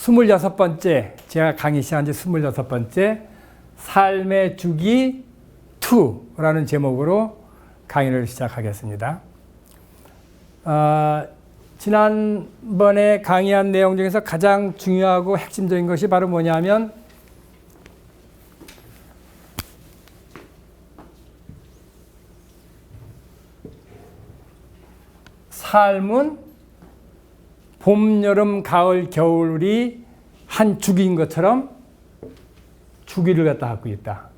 26번째, 제가 강의 시작한 지 26번째 삶의 주기 2라는 제목으로 강의를 시작하겠습니다. 지난번에 강의한 내용 중에서 가장 중요하고 핵심적인 것이 바로 뭐냐면 삶은 봄, 여름, 가을, 겨울이 한 주기인 것처럼 주기를 갖다 갖고 있다.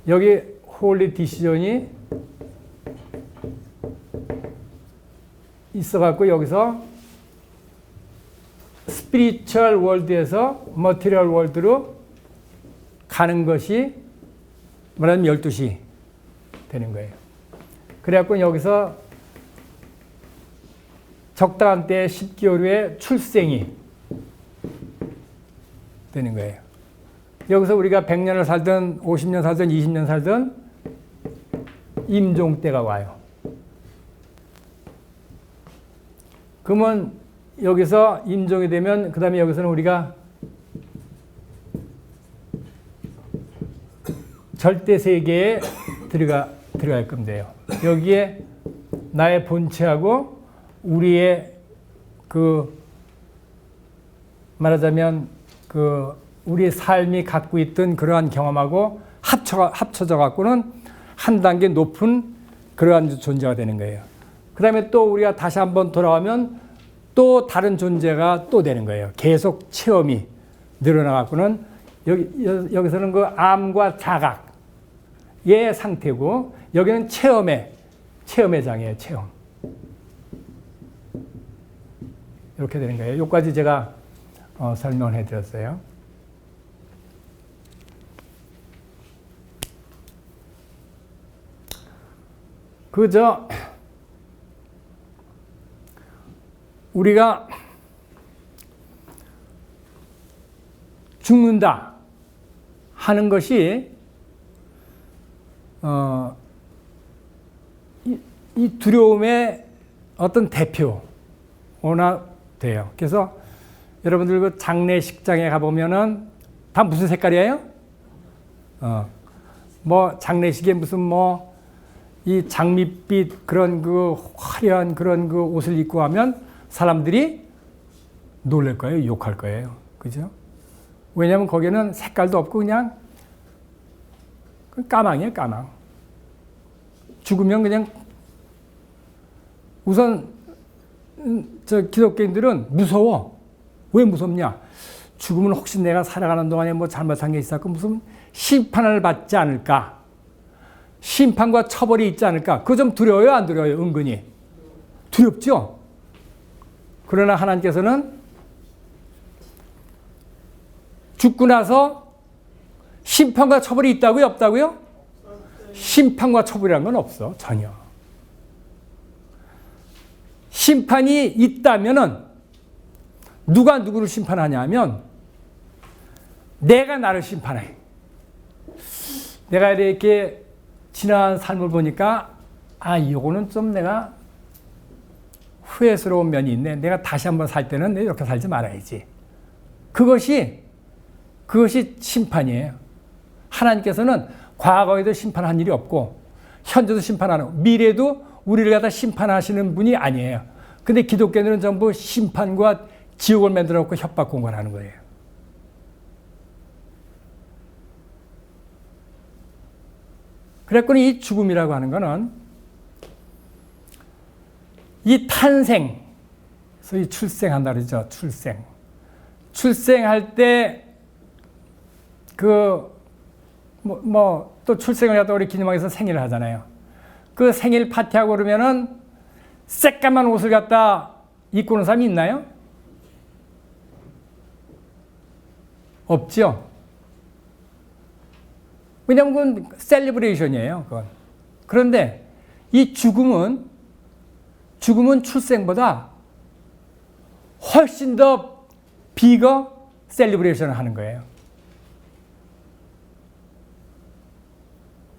여기 홀리 디시전이 있어갖고 여기서 스피리추얼 월드에서 머티리얼 월드로 가는 것이 말하자면 12시 되는 거예요. 그래갖고 여기서 적당한 때 10개월 후에 출생이 되는 거예요. 여기서 우리가 100년을 살든 50년 살든 20년 살든 임종 때가 와요. 그러면 여기서 임종이 되면 그 다음에 여기서는 우리가 절대 세계에 들어갈 겁니다. 여기에 나의 본체하고 우리의 말하자면 우리의 삶이 갖고 있던 그러한 경험하고 합쳐져 갖고는 한 단계 높은 그러한 존재가 되는 거예요. 그 다음에 또 우리가 다시 한번 돌아오면 또 다른 존재가 또 되는 거예요. 계속 체험이 늘어나 갖고는 여기서는 그 암과 자각의 상태고 여기는 체험의 장이에요. 체험. 이렇게 되는 거예요. 여기까지 제가 설명을 해드렸어요. 우리가 죽는다 하는 것이 이 두려움의 어떤 대표나 돼요. 그래서 여러분들 그 장례식장에 가보면은 다 무슨 색깔이에요? 뭐 장례식에 무슨 이 장밋빛 그런 화려한 그런 옷을 입고 하면 사람들이 놀랄 거예요. 욕할 거예요. 그죠? 왜냐하면 거기는 색깔도 없고 그냥 까망이에요. 까망. 죽으면 그냥 우선 기독교인들은 무서워. 왜 무섭냐? 죽으면 혹시 내가 살아가는 동안에 잘못한 게 있었고 무슨 심판을 받지 않을까? 심판과 처벌이 있지 않을까? 그거 좀 두려워요? 안 두려워요? 은근히. 두렵죠? 그러나 하나님께서는 죽고 나서 심판과 처벌이 있다고요? 없다고요? 심판과 처벌이라는 건 없어. 전혀. 심판이 있다면은 누가 누구를 심판하냐면 내가 나를 심판해. 내가 이렇게 지난 삶을 보니까 이거는 좀 내가 후회스러운 면이 있네. 내가 다시 한번 살 때는 이렇게 살지 말아야지. 그것이 심판이에요. 하나님께서는 과거에도 심판한 일이 없고 현재도 심판하고 미래도 우리를 갖다 심판하시는 분이 아니에요. 근데 기독교인들은 전부 심판과 지옥을 만들어 놓고 협박 공갈하는 거예요. 그랬더니 이 죽음이라고 하는 거는 이 탄생, 소위 출생한다 그러죠. 출생할 때 또 출생을 하다 우리 기념학에서 생일을 하잖아요. 그 생일 파티하고 그러면은 새까만 옷을 갖다 입고 오는 사람이 있나요? 없죠. 왜냐하면 그건 셀리브레이션이에요. 그건. 그런데 이 죽음은 출생보다 훨씬 더 비거 셀리브레이션을 하는 거예요.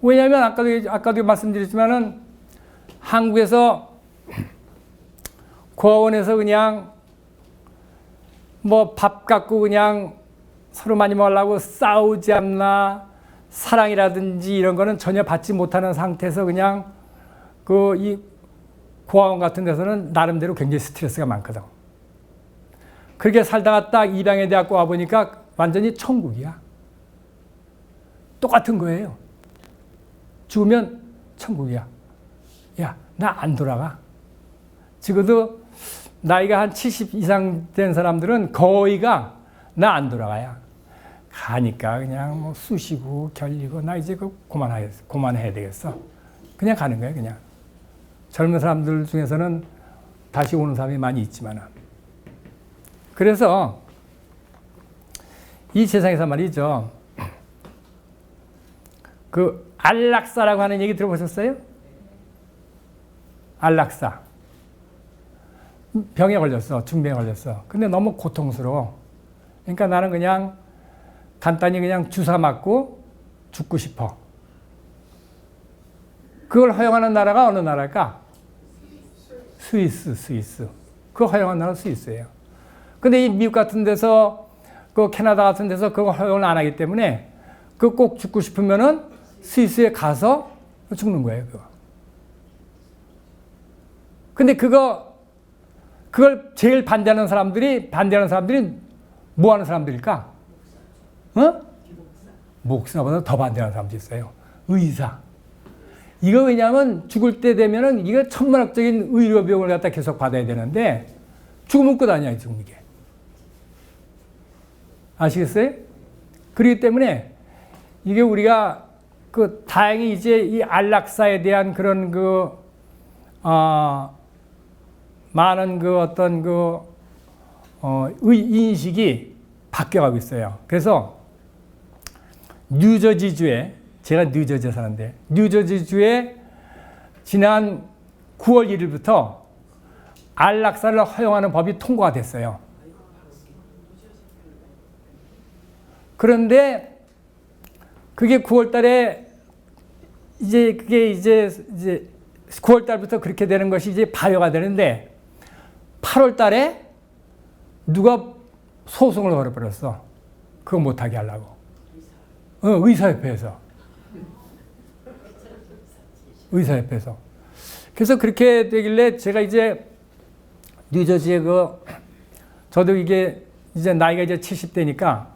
왜냐하면 아까도 말씀드렸지만은 한국에서 고아원에서 그냥 뭐 밥 갖고 그냥 서로 많이 먹으려고 싸우지 않나, 사랑이라든지 이런 거는 전혀 받지 못하는 상태에서 그냥 그 이 고아원 같은 데서는 나름대로 굉장히 스트레스가 많거든. 그렇게 살다가 딱 입양의 대학교 와보니까 완전히 천국이야. 똑같은 거예요. 죽으면 천국이야. 야, 나 안 돌아가. 적어도 나이가 한 70 이상 된 사람들은 거의가 나 안 돌아가야. 가니까 그냥 뭐 쑤시고 결리고 나 이제 그만해야 되겠어. 그냥 가는 거야, 그냥. 젊은 사람들 중에서는 다시 오는 사람이 많이 있지만. 그래서 이 세상에서 말이죠. 그 안락사라고 하는 얘기 들어보셨어요? 안락사. 병에 걸렸어. 중병에 걸렸어. 근데 너무 고통스러워. 그러니까 나는 그냥 간단히 그냥 주사 맞고 죽고 싶어. 그걸 허용하는 나라가 어느 나라일까? 스위스. 그거 허용하는 나라가 스위스예요. 근데 이 미국 같은 데서, 그 캐나다 같은 데서 그거 허용을 안 하기 때문에 그 꼭 죽고 싶으면은 스위스에 가서 죽는 거예요, 그거. 근데 그걸 제일 반대하는 사람들이 뭐 하는 사람들일까? 어? 목사보다 더 반대하는 사람도 있어요. 의사. 이거 왜냐하면 죽을 때 되면은 이거 천문학적인 의료 비용을 갖다 계속 받아야 되는데 죽으면 끝 아니야, 지금 이게. 아시겠어요? 그렇기 때문에 이게 우리가 다행히 이제 이 안락사에 대한 그런 많은 인식이 바뀌어가고 있어요. 그래서 뉴저지주에, 제가 뉴저지에 사는데, 뉴저지주에 지난 9월 1일부터 안락사를 허용하는 법이 통과가 됐어요. 그런데 그게 9월 달에 그게 이제 9월 달부터 그렇게 되는 것이 이제 발효가 되는데 8월 달에 누가 소송을 걸어버렸어. 그거 못하게 하려고. 의사협회에서. 그래서 그렇게 되길래 제가 이제 뉴저지에 저도 이게 이제 나이가 이제 70대니까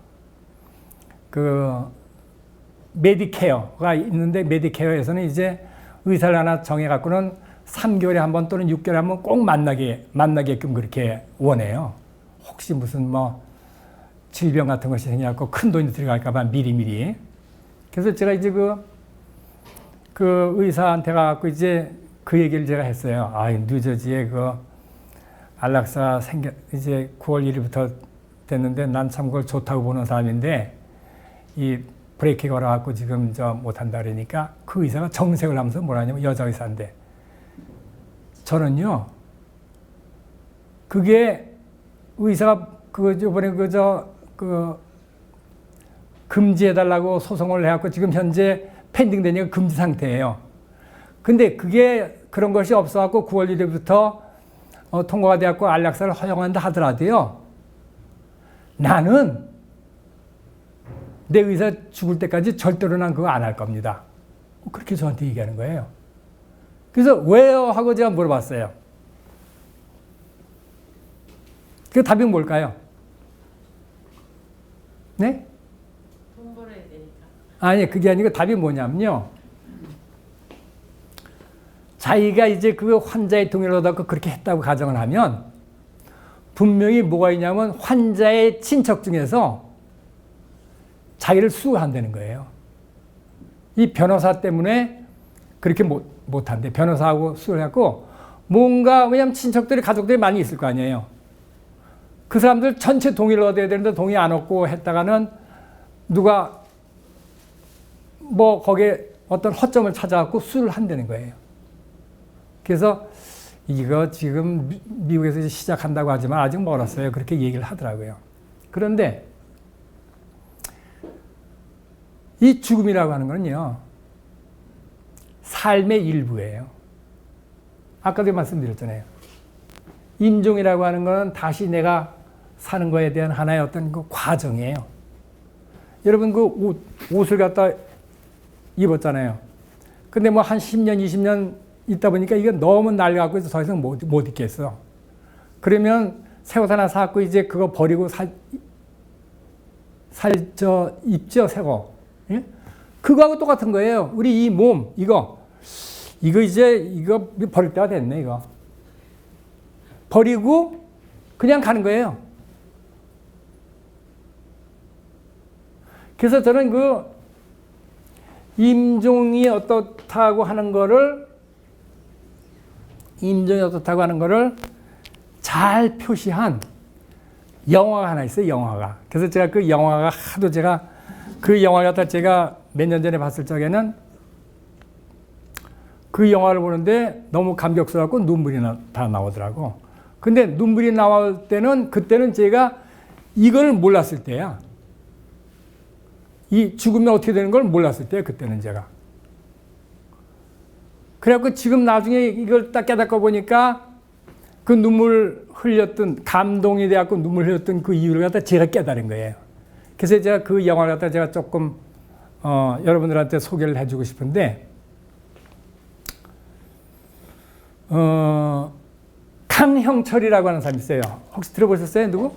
메디케어가 있는데 메디케어에서는 이제 의사를 하나 정해갖고는 3개월에 한 번 또는 6개월에 한 번 꼭 만나게끔 그렇게 원해요. 혹시 무슨 질병 같은 것이 생겨갖고 큰 돈이 들어갈까봐 미리미리. 그래서 제가 이제 그 의사한테 가갖고 이제 그 얘기를 제가 했어요. 뉴저지에 안락사 이제 9월 1일부터 됐는데 난 참 그걸 좋다고 보는 사람인데 이 브레이크 걸어갖고 지금 못한다 그러니까 그 의사가 정색을 하면서 뭐라냐면 여자 의사인데 저는요 그게 의사가 이번에 금지해달라고 소송을 해갖고 지금 현재 펜딩되니까 금지 상태예요. 근데 그게 그런 것이 없어갖고 9월 1일부터 통과가 되었고 안락사를 허용한다 하더라도요. 나는 내 의사 죽을 때까지 절대로 난 그거 안 할 겁니다. 그렇게 저한테 얘기하는 거예요. 그래서 왜요? 하고 제가 물어봤어요. 그 답이 뭘까요? 네? 돈 벌어야 되니까. 아니, 그게 아니고 답이 뭐냐면요. 자기가 이제 그 환자의 동의를 얻었고 그렇게 했다고 가정을 하면 분명히 뭐가 있냐면 환자의 친척 중에서 자기를 수호한다는 거예요. 이 변호사 때문에 그렇게 못한대. 변호사하고 수를 해갖고 뭔가, 왜냐면 친척들이, 가족들이 많이 있을 거 아니에요. 그 사람들 전체 동의를 얻어야 되는데 동의 안 얻고 했다가는 누가 거기에 어떤 허점을 찾아갖고 수를 한다는 거예요. 그래서 이거 지금 미국에서 이제 시작한다고 하지만 아직 멀었어요. 그렇게 얘기를 하더라고요. 그런데 이 죽음이라고 하는 거는요, 삶의 일부예요. 아까도 말씀드렸잖아요. 임종이라고 하는 거는 다시 내가 사는 거에 대한 하나의 어떤 그 과정이에요. 여러분 그 옷을 갖다 입었잖아요. 근데 뭐 한 10년, 20년 있다 보니까 이게 너무 낡아갖고 더 이상 못 입겠어. 그러면 새 옷 하나 사갖고 이제 그거 버리고 입죠, 새 거. 예? 그거하고 똑같은 거예요. 우리 이 몸, 이거 버릴 때가 됐네, 이거. 버리고 그냥 가는 거예요. 그래서 저는 그 임종이 어떻다고 하는 거를 잘 표시한 영화가 하나 있어요, 영화가. 그래서 제가 그 영화가 하도 그 영화를 갖다 제가 몇 년 전에 봤을 적에는 그 영화를 보는데 너무 감격스럽고 눈물이 다 나오더라고. 근데 눈물이 나올 때는 그때는 제가 이걸 몰랐을 때야. 이 죽으면 어떻게 되는 걸 몰랐을 때야, 그때는 제가. 그래갖고 지금 나중에 이걸 딱 깨닫고 보니까 그 눈물 흘렸던, 감동이 돼갖고 눈물 흘렸던 그 이유를 갖다 제가 깨달은 거예요. 그래서 제가 그 영화를 갖다 제가 조금, 여러분들한테 소개를 해주고 싶은데, 강형철이라고 하는 사람이 있어요. 혹시 들어보셨어요? 누구?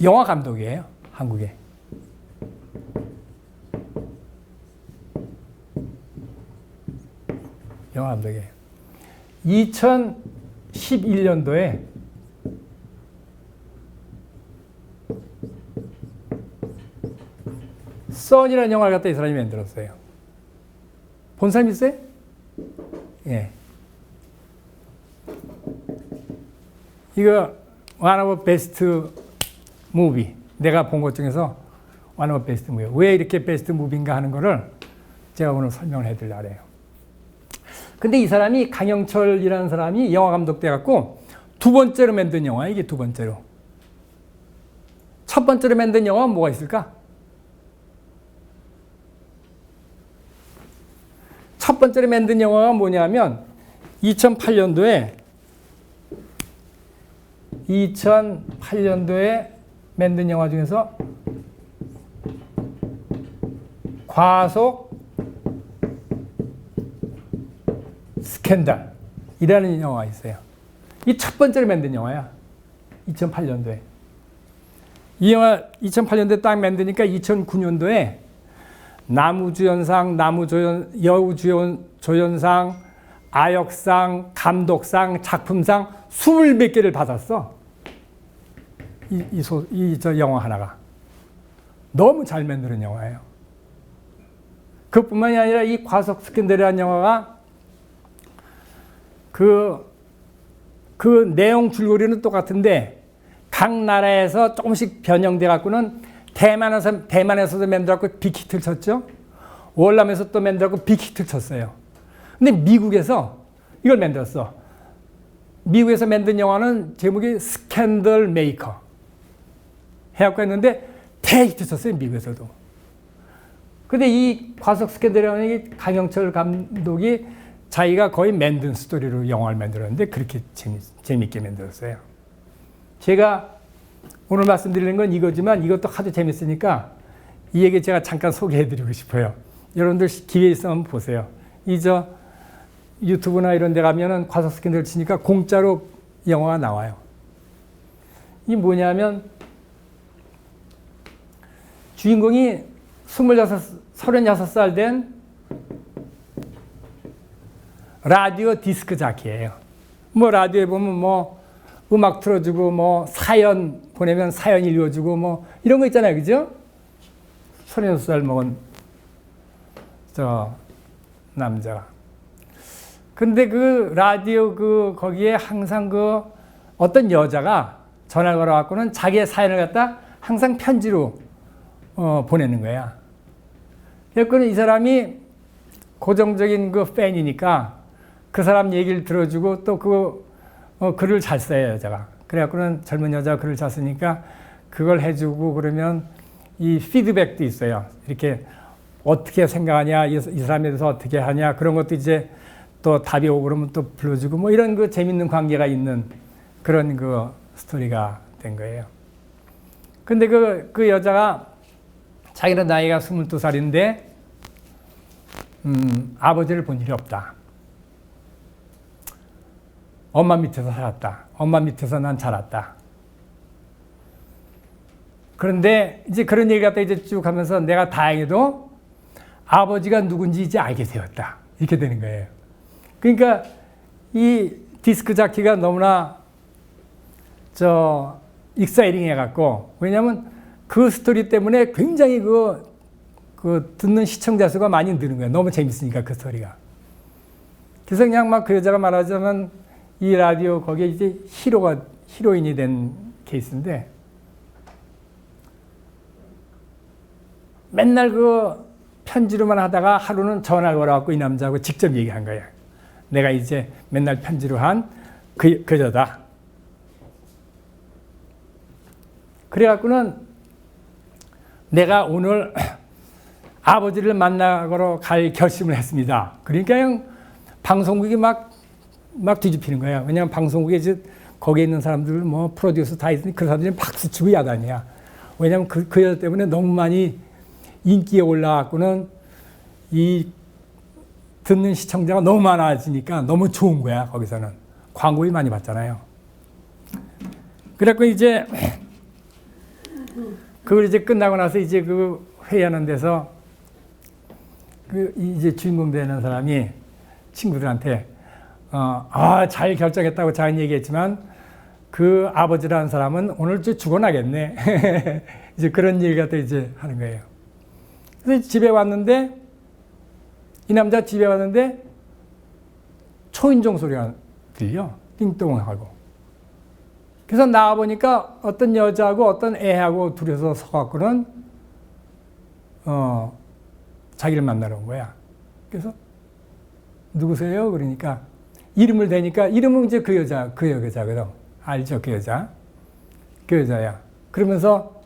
영화 감독이에요, 한국에. 영화 감독이에요. 2011년도에 선이라는 영화를 갖다 이 사람이 만들었어요. 본 사람 있어요? 예. 이거 one of best movie. 내가 본 것 중에서 one of best movie. 왜 이렇게 베스트 무비인가 하는 거를 제가 오늘 설명을 해드리려고 해요. 근데 이 사람이 강영철이라는 사람이 영화 감독 돼갖고 두 번째로 만든 영화, 이게 두 번째로. 첫 번째로 만든 영화는 뭐가 있을까? 첫 번째로 만든 영화가 뭐냐면 2008년도에 만든 영화 중에서 과속 스캔들이라는 영화가 있어요. 이 첫 번째로 만든 영화야. 2008년도에. 이 영화 2008년도에 딱 만드니까 2009년도에 나무주연상, 여우조연상, 아역상, 감독상, 작품상 20몇 개를 받았어. 저 영화 하나가. 너무 잘 만드는 영화예요. 그뿐만이 아니라 이 과속 스캔들이라는 영화가 그 내용 줄거리는 똑같은데 각 나라에서 조금씩 변형돼 갖고는 대만에서도 만들었고 빅히트를 쳤죠. 월남에서 또 만들었고 빅히트를 쳤어요. 근데 미국에서 이걸 만들었어. 미국에서 만든 영화는 제목이 스캔들 메이커 해갖고 했는데 대히트 쳤어요, 미국에서도. 근데 이 과속 스캔들이라는 강영철 감독이 자기가 거의 만든 스토리로 영화를 만들었는데 그렇게 재밌게 만들었어요. 제가 오늘 말씀드리는 건 이거지만 이것도 하도 재밌으니까 이 얘기 제가 잠깐 소개해드리고 싶어요. 여러분들 기회 있으면 보세요. 유튜브나 이런 데 가면은 과속 스캔들 치니까 공짜로 영화가 나와요. 이 뭐냐면 주인공이 36살 된 라디오 디스크 자키예요. 뭐 라디오에 보면 뭐 음악 틀어주고 뭐 사연 보내면 사연 읽어주고 뭐 이런 거 있잖아요, 그죠? 36살 먹은 저 남자가. 근데 그 라디오 거기에 항상 어떤 여자가 전화를 걸어갖고는 자기의 사연을 갖다 항상 편지로 보내는 거야. 그래서 이 사람이 고정적인 팬이니까 그 사람 얘기를 들어주고 또 글을 잘 써요, 여자가. 그래갖고는 젊은 여자가 글을 잘 쓰니까 그걸 해주고 그러면 이 피드백도 있어요. 이렇게 어떻게 생각하냐, 이 사람에 대해서 어떻게 하냐, 그런 것도 이제 또 답이 오고 그러면 또 불러주고 뭐 이런 그 재밌는 관계가 있는 그런 그 스토리가 된 거예요. 근데 그 여자가 자기는 나이가 22살인데 아버지를 본 일이 없다. 엄마 밑에서 살았다. 엄마 밑에서 난 자랐다. 그런데 이제 그런 얘기 갖다 이제 쭉 하면서 내가 다행히도 아버지가 누군지 이제 알게 되었다. 이렇게 되는 거예요. 그러니까 이 디스크 자키가 너무나 익사이링 해갖고, 왜냐면 그 스토리 때문에 굉장히 그 듣는 시청자 수가 많이 느는 거예요. 너무 재밌으니까 그 스토리가. 그래서 그냥 막 그 여자가 말하자면 이 라디오 거기에 이제 히로인이 된 케이스인데, 맨날 그 편지로만 하다가 하루는 전화를 걸어갖고 이 남자하고 직접 얘기한 거야. 내가 이제 맨날 편지로 한 그 여자다. 그래갖고는 내가 오늘 아버지를 만나러 갈 결심을 했습니다. 그러니까 그냥 방송국이 막 뒤집히는 거야. 왜냐하면 방송국에 이제 거기에 있는 사람들 뭐 프로듀서 다 있으니 그 사람들이 박수 치고 야단이야. 왜냐하면 그 여자 때문에 너무 많이 인기에 올라왔고는 이 듣는 시청자가 너무 많아지니까 너무 좋은 거야. 거기서는 광고를 많이 받잖아요. 그래갖고 이제 그걸 이제 끝나고 나서 이제 그 회의하는 데서 그 이제 주인공 되는 사람이 친구들한테 잘 결정했다고 잘 얘기했지만 그 아버지라는 사람은 오늘 죽어나겠네. 이제 그런 얘기 갖다 이제 하는 거예요. 그래서 집에 왔는데 이 남자 집에 왔는데 초인종 소리가 들려. 띵동하고. 그래서 나와보니까 어떤 여자하고 어떤 애하고 둘이서 서갖고는 자기를 만나러 온 거야. 그래서 누구세요? 그러니까 이름을 대니까 이름은 이제 그 여자거든. 알죠? 그 여자. 그 여자야. 그러면서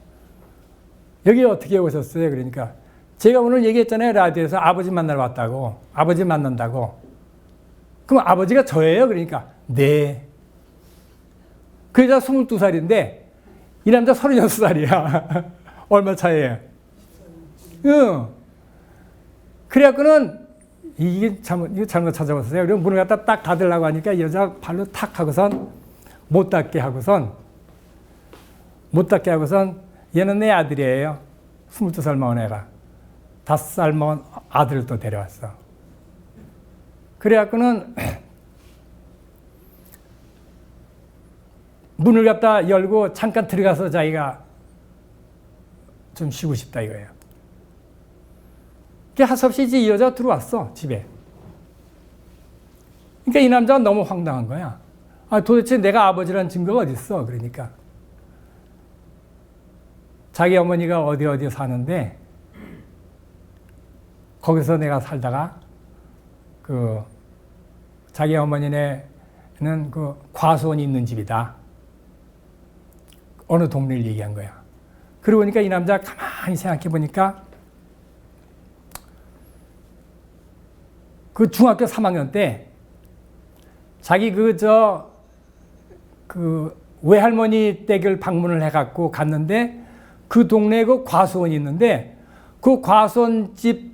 여기 어떻게 오셨어요? 그러니까 제가 오늘 얘기했잖아요. 라디오에서 아버지 만나러 왔다고. 아버지 만난다고. 그럼 아버지가 저예요? 그러니까 네. 그 여자 22살인데 이 남자 36살이야. 얼마 차이에요? 응. 그래갖고는 이거 잘못 찾아봤어요. 그리고 문을 갖다 딱 닫으려고 하니까 이 여자 발로 탁 하고선 못 닫게 하고선 얘는 내 아들이에요. 22살 먹은 애가. 5살 먹은 아들을 또 데려왔어. 그래갖고는 문을 갖다 열고 잠깐 들어가서 자기가 좀 쉬고 싶다 이거예요. 하섭씨 이제 이 여자가 들어왔어, 집에. 그러니까 이 남자가 너무 황당한 거야. 도대체 내가 아버지라는 증거가 어디 있어? 그러니까. 자기 어머니가 어디 사는데 거기서 내가 살다가 자기 어머니네는 그 과수원이 있는 집이다. 어느 동네를 얘기한 거야. 그러고 보니까 이 남자 가만히 생각해 보니까 그 중학교 3학년 때 자기 외할머니 댁을 방문을 해갖고 갔는데 그 동네에 그 과수원이 있는데 그 과수원집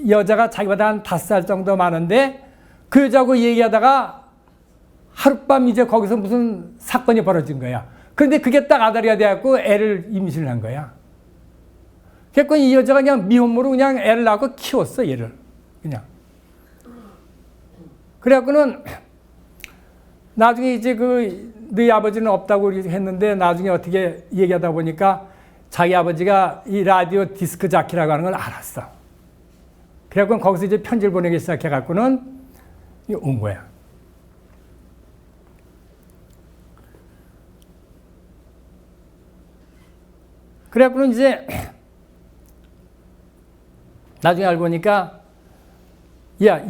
여자가 자기보다 한 5살 정도 많은데 그 여자하고 얘기하다가 하룻밤 이제 거기서 무슨 사건이 벌어진 거야. 그런데 그게 딱 아다리가 돼갖고 애를 임신을 한 거야. 그래서 이 여자가 그냥 미혼모로 그냥 애를 낳고 키웠어, 얘를. 그냥. 그래갖고는 나중에 이제 너희 아버지는 없다고 했는데 나중에 어떻게 얘기하다 보니까 자기 아버지가 이 라디오 디스크 자키라고 하는 걸 알았어. 그래갖고 거기서 이제 편지를 보내기 시작해갖고는 온 거야. 그래갖고는 이제 나중에 알고 보니까 야,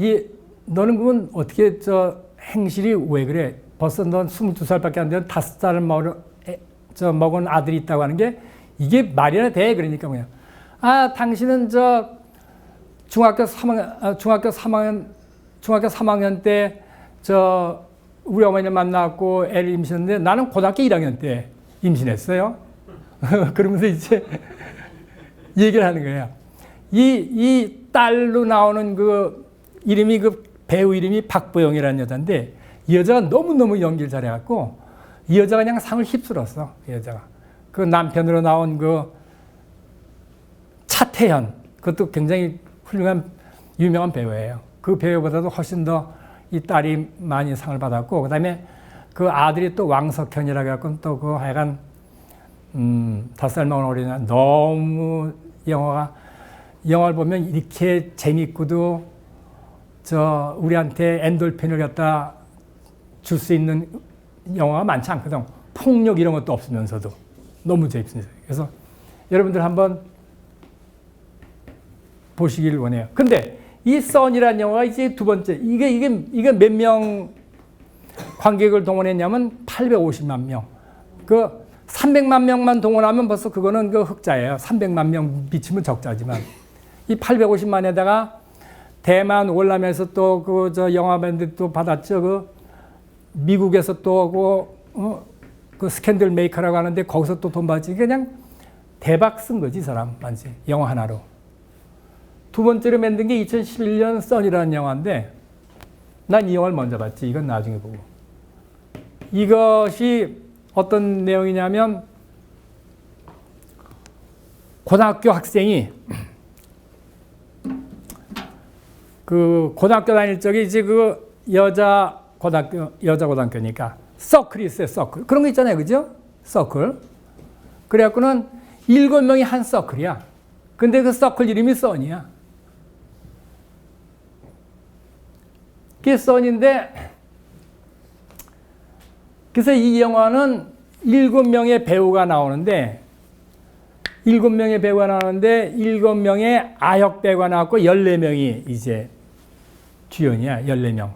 너는 그건 어떻게 행실이 왜 그래? 벌써 넌 22살밖에 안 되는 5살을 먹은 아들이 있다고 하는 게 이게 말이나 돼? 그러니까 뭐냐. 당신은 중학교 3학년 때 우리 어머니를 만나고 애를 임신했는데 나는 고등학교 1학년 때 임신했어요. 그러면서 이제 얘기를 하는 거예요. 이 딸로 나오는 그 이름이 그 배우 이름이 박보영이라는 여자인데 이 여자가 너무너무 연기를 잘해갖고 이 여자가 그냥 상을 휩쓸었어. 이 여자가. 그 남편으로 나온 그 차태현, 그것도 굉장히 훌륭한 유명한 배우예요. 그 배우보다도 훨씬 더 이 딸이 많이 상을 받았고, 그 다음에 그 아들이 또 왕석현이라고 해갖고 또 그 하여간 5살 먹은 어린애 너무 영화를 보면 이렇게 재밌고도 우리한테 엔돌핀을 갖다 줄 수 있는 영화가 많지 않거든. 폭력 이런 것도 없으면서도 너무 재밌어요. 그래서 여러분들 한번 보시길 원해요. 근데 이 선이라는 영화가 이제 두 번째, 이게 몇 명 관객을 동원했냐면 850만 명. 그 300만 명만 동원하면 벌써 그거는 그 흑자예요. 300만 명 미치면 적자지만. 이 850만에다가 대만 월남에서 또 영화 밴드 또 받았죠. 그 미국에서 또 그 스캔들 메이커라고 하는데 거기서 또 돈 받지. 그냥 대박 쓴 거지, 이 사람. 완전 영화 하나로. 두 번째로 만든 게 2011년 선이라는 영화인데 난 이 영화를 먼저 봤지. 이건 나중에 보고. 이것이 어떤 내용이냐면 고등학교 학생이 그 고등학교 다닐 적에 이제 그 여자 고등학교니까 서클이 있어요. 서클. 그런 거 있잖아요. 그죠? 서클. 그래갖고는 7명이 한 서클이야. 근데 그 서클 이름이 선이야. 그게 선인데 그래서 이 영화는 7명의 배우가 나오는데 7명의 아역 배우가 나왔고 14명이 이제 주연이야. 14명.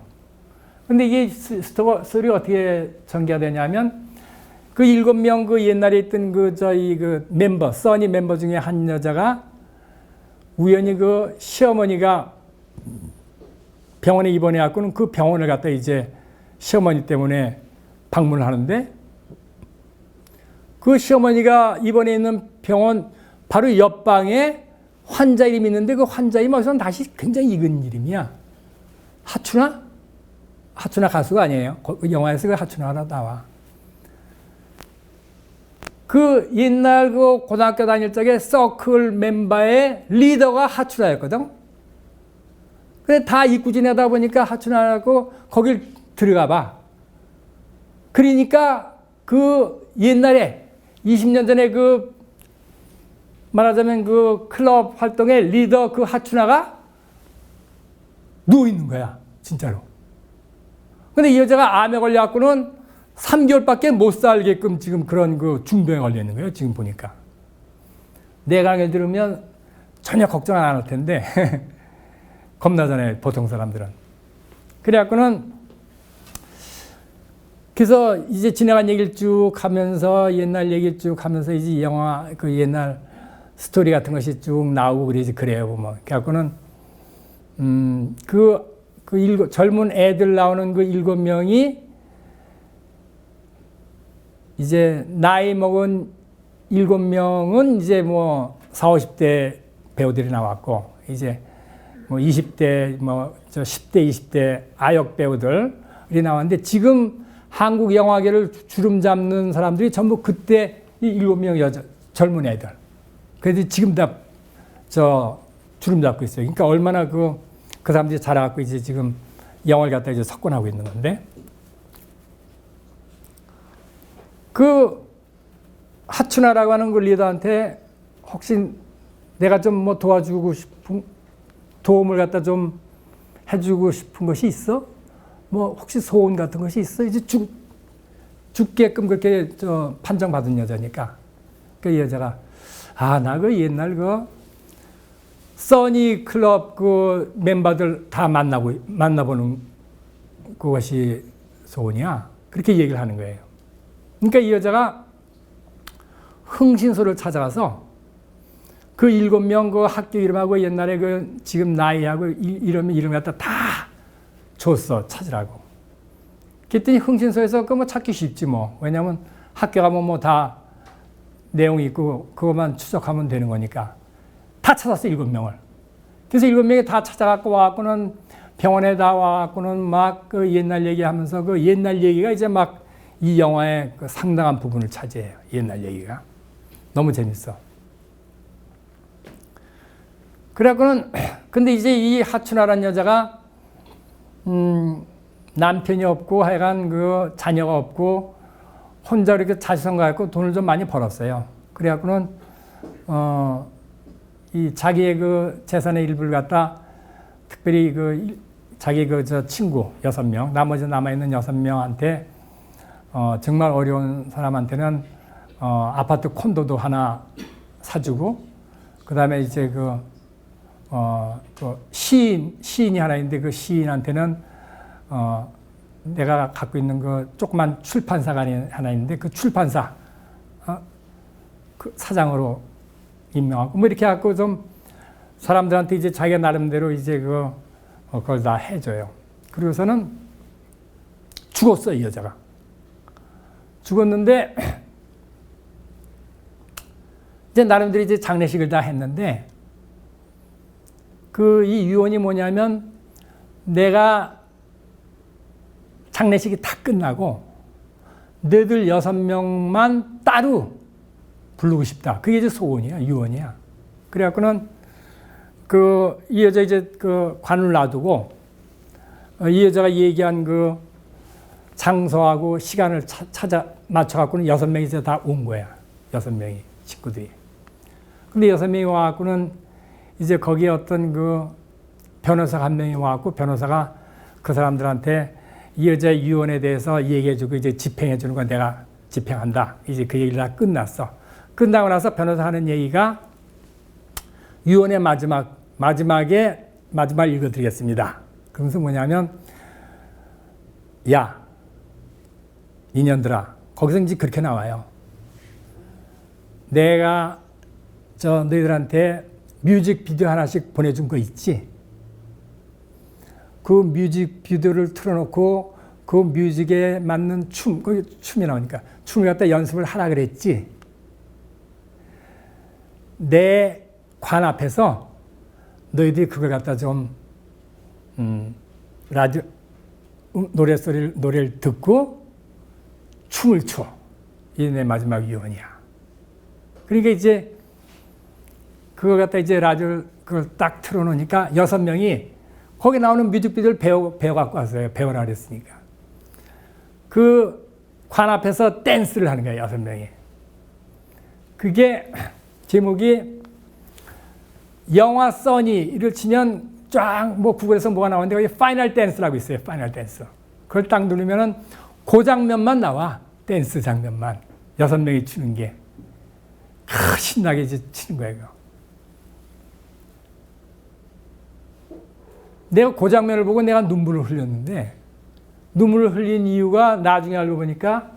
근데 이게 스토리가 어떻게 전개가 되냐면 그 7명 그 옛날에 있던 그 멤버, 써니 멤버 중에 한 여자가 우연히 그 시어머니가 병원에 입원해 갖고는 그 병원을 갔다 이제 시어머니 때문에 방문을 하는데 그 시어머니가 입원해 있는 병원 바로 옆방에 환자 이름이 있는데 그 환자 이름이 어디서 다시 굉장히 익은 이름이야. 하춘아? 하춘아 가수가 아니에요. 그 영화에서 그 하춘아가 나와. 그 옛날 그 고등학교 다닐 적에 서클 멤버의 리더가 하춘아였거든. 근데 다 이구진하다 보니까 하춘아라고 거길 들어가 봐. 그러니까 그 옛날에 20년 전에 그 말하자면 그 클럽 활동의 리더 그 하춘아가 누워 있는 거야. 진짜로. 근데 이 여자가 암에 걸려갖고는 3개월밖에 못 살게끔 지금 그런 그 중병에 걸려 있는 거예요. 지금 보니까. 내 강의를 들으면 전혀 걱정 안 할 텐데 겁나잖아요. 보통 사람들은. 그래갖고는 그래서 이제 지나간 얘기를 쭉 하면서 옛날 얘기를 쭉 하면서 이제 영화 그 옛날 스토리 같은 것이 쭉 나오고 그래요. 뭐. 그래갖고는 젊은 애들 나오는 그 7명이 이제 나이 먹은 7명은 이제 뭐 40, 50대 배우들이 나왔고 이제 뭐 20대 뭐 10대, 20대 아역 배우들이 나왔는데 지금 한국 영화계를 주름 잡는 사람들이 전부 그때 이 7명 젊은 애들. 그래서 지금 다 주름 잡고 있어요. 그러니까 얼마나 그 사람들이 자라갖고 이제 지금 영화를 갖다 이제 석권하고 있는 건데. 그 하춘아라고 하는 그 리더한테 혹시 내가 좀 뭐 도와주고 싶은 도움을 갖다 좀 해주고 싶은 것이 있어? 뭐 혹시 소원 같은 것이 있어? 이제 죽게끔 그렇게 판정받은 여자니까. 그 여자가 나 그 옛날 그 써니 클럽 그 멤버들 다 만나보는 그것이 소원이야. 그렇게 얘기를 하는 거예요. 그러니까 이 여자가 흥신소를 찾아가서 그 7명 그 학교 이름하고 옛날에 그 지금 나이하고 이름 갖다 다 줬어. 찾으라고. 그랬더니 흥신소에서 그 뭐 찾기 쉽지 뭐. 왜냐면 학교 가면 뭐 다 내용이 있고 그것만 추적하면 되는 거니까. 다 찾았어, 7명을. 그래서 7명이 다 찾아갖고 와갖고는 병원에 다 와갖고는 막 그 옛날 얘기하면서 그 옛날 얘기가 이제 막 이 영화의 그 상당한 부분을 차지해요. 옛날 얘기가. 너무 재밌어. 그래갖고는 근데 이제 이 하춘아라는 여자가 남편이 없고 하여간 그 자녀가 없고 혼자 이렇게 자취생활 갖고 돈을 좀 많이 벌었어요. 그래갖고는 이 자기의 그 재산의 일부를 갖다 특별히 그 자기 그 저 친구 6명, 나머지 남아있는 6명한테 정말 어려운 사람한테는 아파트 콘도도 하나 사주고 그 다음에 이제 그 시인이 하나 있는데 그 시인한테는 내가 갖고 있는 그 조그만 출판사가 하나 있는데 그 출판사 그 사장으로 임명하고 뭐 이렇게 해갖고 좀 사람들한테 이제 자기가 나름대로 이제 그걸 다 해줘요. 그러고서는 죽었어, 이 여자가. 죽었는데 이제 나름대로 이제 장례식을 다 했는데 그 이 유언이 뭐냐면 내가 장례식이 다 끝나고 너희들 6명만 따로 부르고 싶다. 그게 이제 소원이야, 유언이야. 그래갖고는 이 여자 이제 그 관을 놔두고 이 여자가 얘기한 그 장소하고 시간을 찾아 맞춰갖고는 6명이 이제 다 온 거야. 6명이 친구들이. 근데 6명이 와갖고는 이제 거기에 어떤 그 변호사 한 명이 와갖고 변호사가 그 사람들한테 이 여자의 유언에 대해서 얘기해주고 이제 집행해주는 건 내가 집행한다. 이제 그 얘기를 다 끝났어. 끝나고 나서 변호사 하는 얘기가 유언의 마지막에 읽어드리겠습니다. 그러면서 뭐냐면 야, 이년들아, 거기서 이제 그렇게 나와요. 내가 너희들한테 뮤직비디오 하나씩 보내준 거 있지? 그 뮤직비디오를 틀어놓고 그 뮤직에 맞는 춤이 나오니까 춤을 갖다 연습을 하라 그랬지? 내 관 앞에서 너희들이 그걸 갖다 좀 라디오 노래를 듣고 춤을 춰. 이게 내 마지막 유언이야. 그러니까 이제 그걸 갖다 이제 라디오를 그걸 딱 틀어놓으니까 6명이 거기 나오는 뮤직비디오를 배워갖고 왔어요. 배워라 그랬으니까. 그 관 앞에서 댄스를 하는 거예요. 6명이. 그게 제목이 영화 써니를 치면 쫙 뭐 구글에서 뭐가 나오는데 거기 파이널 댄스라고 있어요. 파이널 댄스. 그걸 딱 누르면은 그 장면만 나와. 댄스 장면만. 6명이 추는 게. 신나게 이제 치는 거예요. 그거. 내가 그 장면을 보고 내가 눈물을 흘렸는데 눈물을 흘린 이유가 나중에 알고 보니까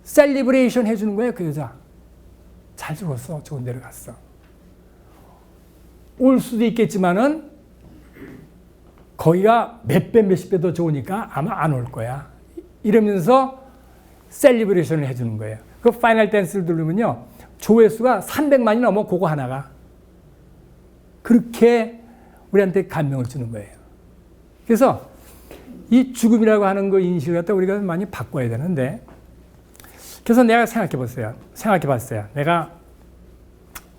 셀리브레이션 해주는 거예요. 그 여자. 잘 죽었어. 좋은 데로 갔어. 올 수도 있겠지만은 거기가 몇 배, 몇십 배 더 좋으니까 아마 안 올 거야. 이러면서 셀리브레이션을 해주는 거예요. 그 파이널 댄스를 누르면요. 조회수가 300만이 넘어 그거 하나가. 그렇게 우리한테 감명을 주는 거예요. 그래서 이 죽음이라고 하는 거 인식을 갖다 우리가 많이 바꿔야 되는데 그래서 내가 생각해 봤어요. 내가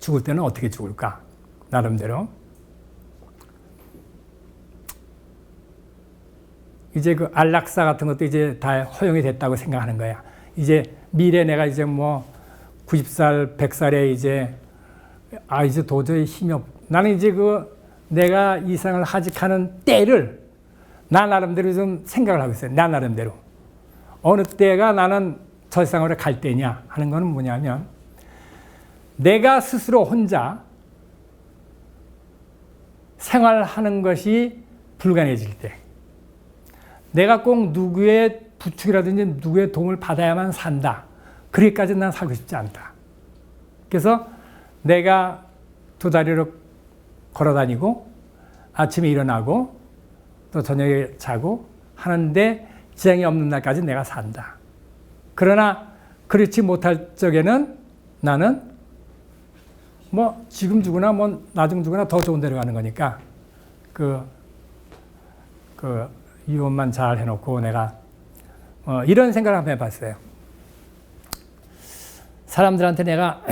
죽을 때는 어떻게 죽을까? 나름대로. 이제 그 안락사 같은 것도 이제 다 허용이 됐다고 생각하는 거야. 이제 미래 내가 이제 뭐 90살, 100살에 이제 이제 도저히 힘이 없. 나는 이제 내가 이 세상을 하직하는 때를 나 나름대로 좀 생각을 하고 있어요. 나 나름대로. 어느 때가 나는 저 세상으로 갈 때냐 하는 거는 뭐냐면 내가 스스로 혼자 생활하는 것이 불가능해질 때 내가 꼭 누구의 부축이라든지 누구의 도움을 받아야만 산다. 그렇게까지는 난 살고 싶지 않다. 그래서 내가 두 다리로 걸어 다니고 아침에 일어나고 또 저녁에 자고 하는데 지장이 없는 날까지 내가 산다. 그러나 그렇지 못할 적에는 나는 뭐 지금 죽으나 뭐 나중 죽으나 더 좋은 데로 가는 거니까 그 유언만 잘 해놓고 내가 이런 생각을 한번 해봤어요. 사람들한테 내가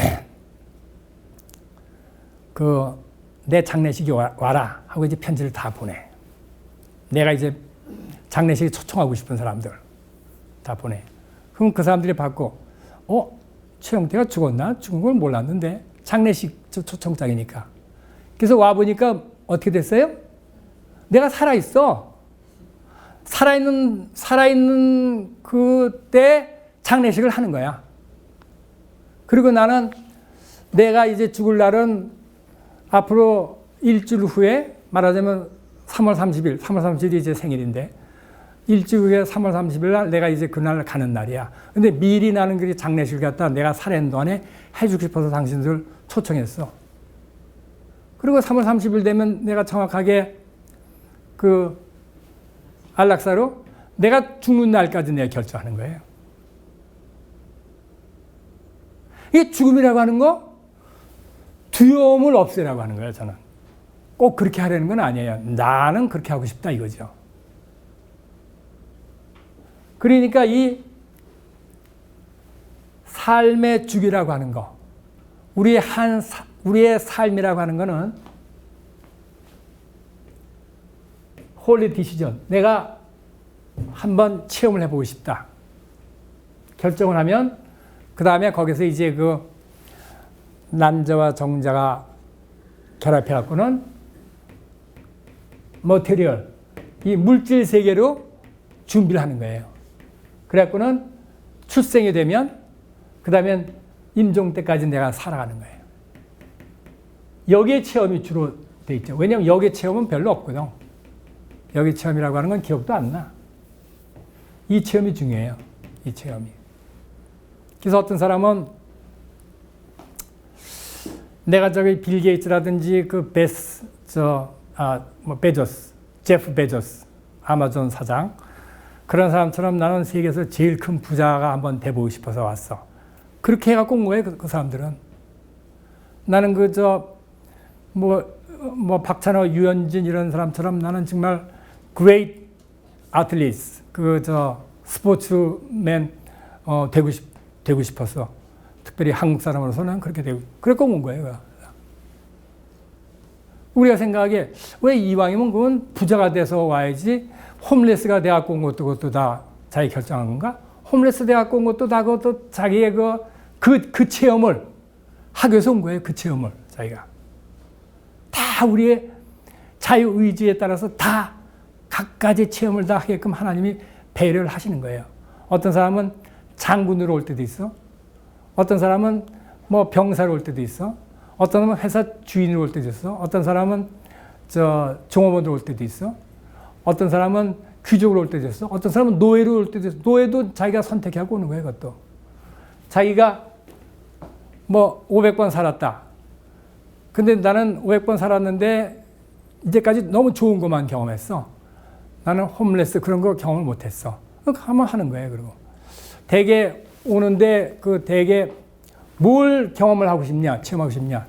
내 장례식이 와라 하고 이제 편지를 다 보내. 내가 이제 장례식에 초청하고 싶은 사람들 다 보내. 그럼 그 사람들이 받고 최영태가 죽었나? 죽은 걸 몰랐는데 장례식 초청장이니까. 그래서 와보니까 어떻게 됐어요? 내가 살아있어. 살아있는 그때 장례식을 하는 거야. 그리고 나는 내가 이제 죽을 날은 앞으로 일주일 후에 말하자면 3월 30일이 이제 생일인데 일주일 후에 3월 30일 날 내가 이제 그날 가는 날이야. 근데 미리 나는 그 장례식을 갖다 내가 살아있는 동안에 해주고 싶어서 당신들 초청했어. 그리고 3월 30일 되면 내가 정확하게 그 안락사로 내가 죽는 날까지 내가 결정하는 거예요. 이게 죽음이라고 하는 거 두려움을 없애라고 하는 거예요. 저는 꼭 그렇게 하려는 건 아니에요. 나는 그렇게 하고 싶다 이거죠. 그러니까 이 삶의 죽이라고 하는 거, 우리의 삶이라고 하는 거는 홀리 디시전, 내가 한번 체험을 해보고 싶다. 결정을 하면 그 다음에 거기서 이제 그 난자와 정자가 결합해갖고는 머테리얼, 이 물질 세계로 준비를 하는 거예요. 그래갖고는 출생이 되면 그 다음에 임종 때까지 내가 살아가는 거예요. 여기에 체험이 주로 돼 있죠. 왜냐하면 여기에 체험은 별로 없거든. 여기 체험이라고 하는 건 기억도 안 나. 이 체험이 중요해요. 이 체험이. 그래서 어떤 사람은 내가 저기 빌 게이츠라든지 그 제프 베조스, 아마존 사장 그런 사람처럼 나는 세계에서 제일 큰 부자가 한번 돼보고 싶어서 왔어. 그렇게 해갖고 온 거예요. 그 사람들은. 나는 박찬호, 유현진 이런 사람처럼 나는 정말 great athletes, 스포츠맨 되고 싶었어. 특별히 한국 사람으로서 난 그렇게 그래서 온 거예요. 우리가 생각하기에 왜 이왕이면 그건 부자가 돼서 와야지 홈레스가 돼갖고 온 것도 그것도 다 자기 결정한 건가? 홈레스 돼갖고 온 것도 다 그것도 자기의 그 체험을 하기 위해서 온 거예요. 그 체험을 자기가. 다 우리의 자유의지에 따라서 다 각가지 체험을 다 하게끔 하나님이 배려를 하시는 거예요. 어떤 사람은 장군으로 올 때도 있어. 어떤 사람은 뭐 병사로 올 때도 있어. 어떤 사람은 회사 주인으로 올 때도 있어. 어떤 사람은 종업원으로 올 때도 있어. 어떤 사람은 귀족으로 올 때도 있어. 어떤 사람은 노예로 올 때도 있어. 노예도 자기가 선택하고 오는 거예요. 그것도. 자기가 뭐 500번 살았다. 근데 나는 500번 살았는데 이제까지 너무 좋은 것만 경험했어. 나는 홈레스 그런 거 경험을 못했어. 한번 하는 거예요. 그리고 대개 오는데 대개 뭘 경험을 하고 싶냐, 체험하고 싶냐.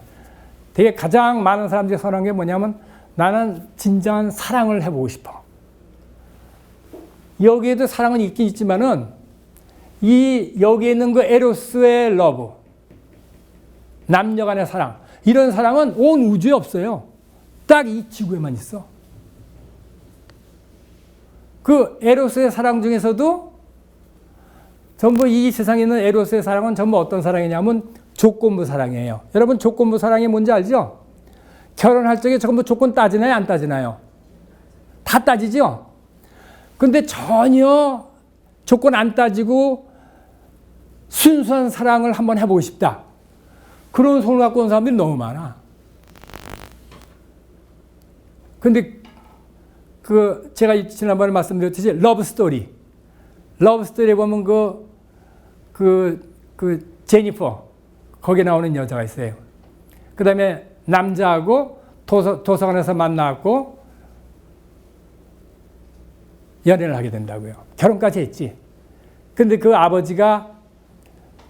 되게 가장 많은 사람들이 선호한 게 뭐냐면 나는 진정한 사랑을 해보고 싶어. 여기에도 사랑은 있긴 있지만은 여기에 있는 그 에로스의 러브, 남녀 간의 사랑, 이런 사랑은 온 우주에 없어요. 딱 이 지구에만 있어. 그 에로스의 사랑 중에서도 전부 이 세상에 있는 에로스의 사랑은 전부 어떤 사랑이냐면 조건부 사랑이에요. 여러분 조건부 사랑이 뭔지 알죠? 결혼할 적에 전부 조건 따지나요? 안 따지나요? 다 따지죠? 근데 전혀 조건 안 따지고 순수한 사랑을 한번 해보고 싶다. 그런 손을 갖고 온 사람들이 너무 많아. 근데 제가 지난번에 말씀드렸듯이 러브 스토리에 보면 제니퍼, 거기에 나오는 여자가 있어요. 그 다음에 남자하고 도서관에서 만나고 연애를 하게 된다고요. 결혼까지 했지. 근데 그 아버지가